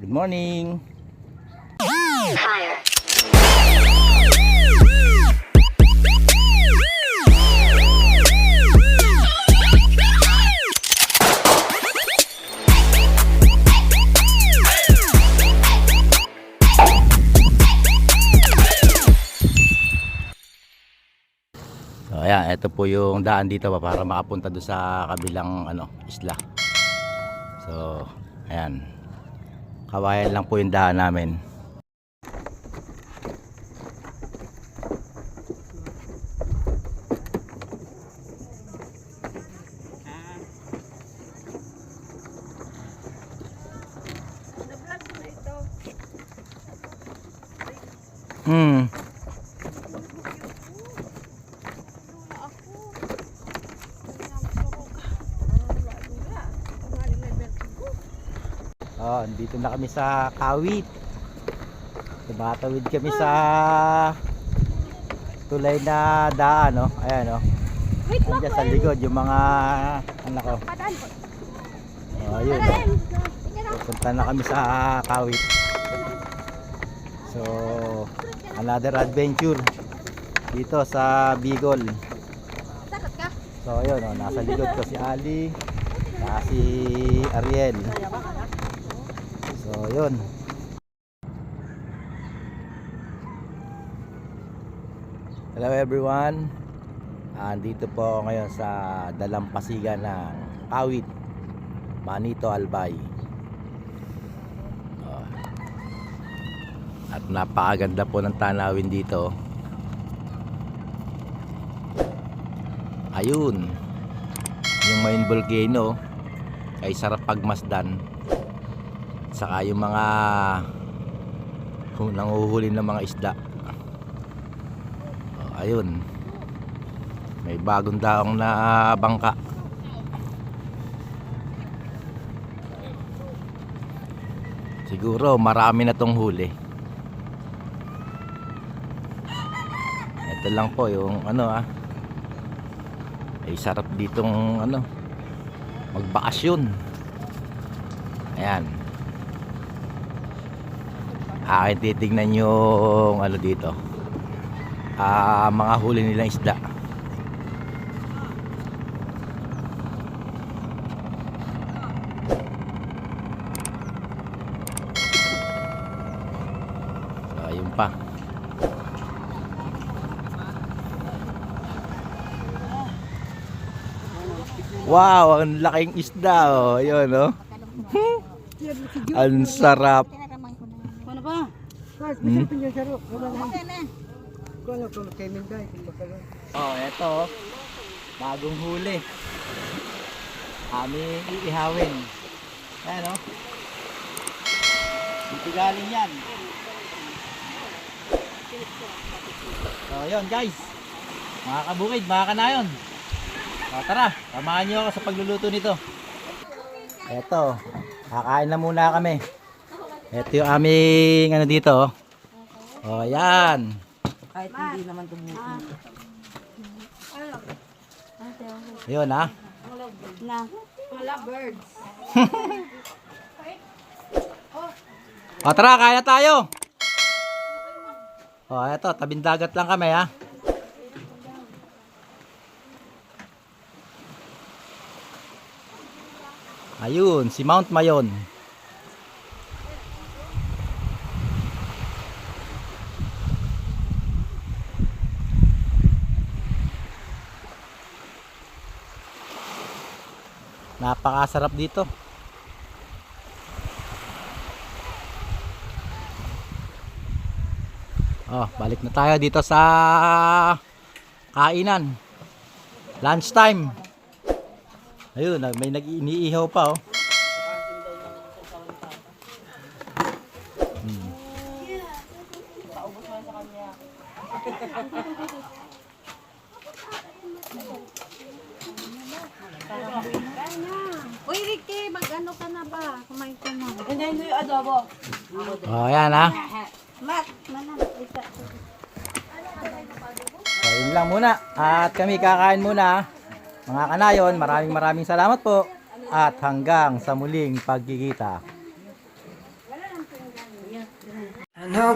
Good morning. Fire. So ayan, ito po yung daan dito para makapunta doon sa kabilang isla. So ayan, kawayan lang po yung daan namin. Dito na kami sa Kawit. Tumatawid kami sa tulay na daan, no? Ayan, no? Andiyan sa likod yung mga anak ko. Ayun. Punta na kami sa Kawit. So, another adventure dito sa Bicol. So, ayun, no? Nasa likod ko si Ali, saka si Ariel. So, yun. Hello everyone. Andito po ako ngayon sa dalampasigan ng Kawit, Manito, Albay. At napakaganda po ng tanawin dito. Ayun. Yung main volcano ay sarap pagmasdan. Saka yung mga nanguhuli ng mga isda. Ayun, may bagong daong na bangka. Siguro marami na tong huli. Ito lang po yung ay sarap ditong magbakasyon. Ayan. Akin titignan yung dito, mga huli nilang isda. So ayun pa. Wow, ang laking isda, oh. Ayun, oh. Ang sarap. Ano ba? Oh, eto. Bagong huli. Aming iihawin. Ayan, oh. Dito galing yan. So, yun guys. Mga kabukid, mga kanayon. O, tara, samahan nyo ako sa pagluluto nito. Eto, kakain na muna kami. Ito yung aming dito. Oh, yan. Kahit hindi naman tumutuloy. Ayun, ha. Wala birds. O, tara, kain na tayo. O, eto, tabing dagat lang kami, ha. Ayun, si Mount Mayon. Napakasarap dito. Oh, balik na tayo dito sa kainan. Lunch time. Ayun, may nag-iniihaw pa, oh. Uy, Ricky, mag-ano ka na ba? Kumain ka na. Ganyan mo yung adobo. Oh, ayan, ha. Mat, mana. So, yun lang muna. At kami kakain muna. Mga kanayon, maraming salamat po. At hanggang sa muling pagkikita. Now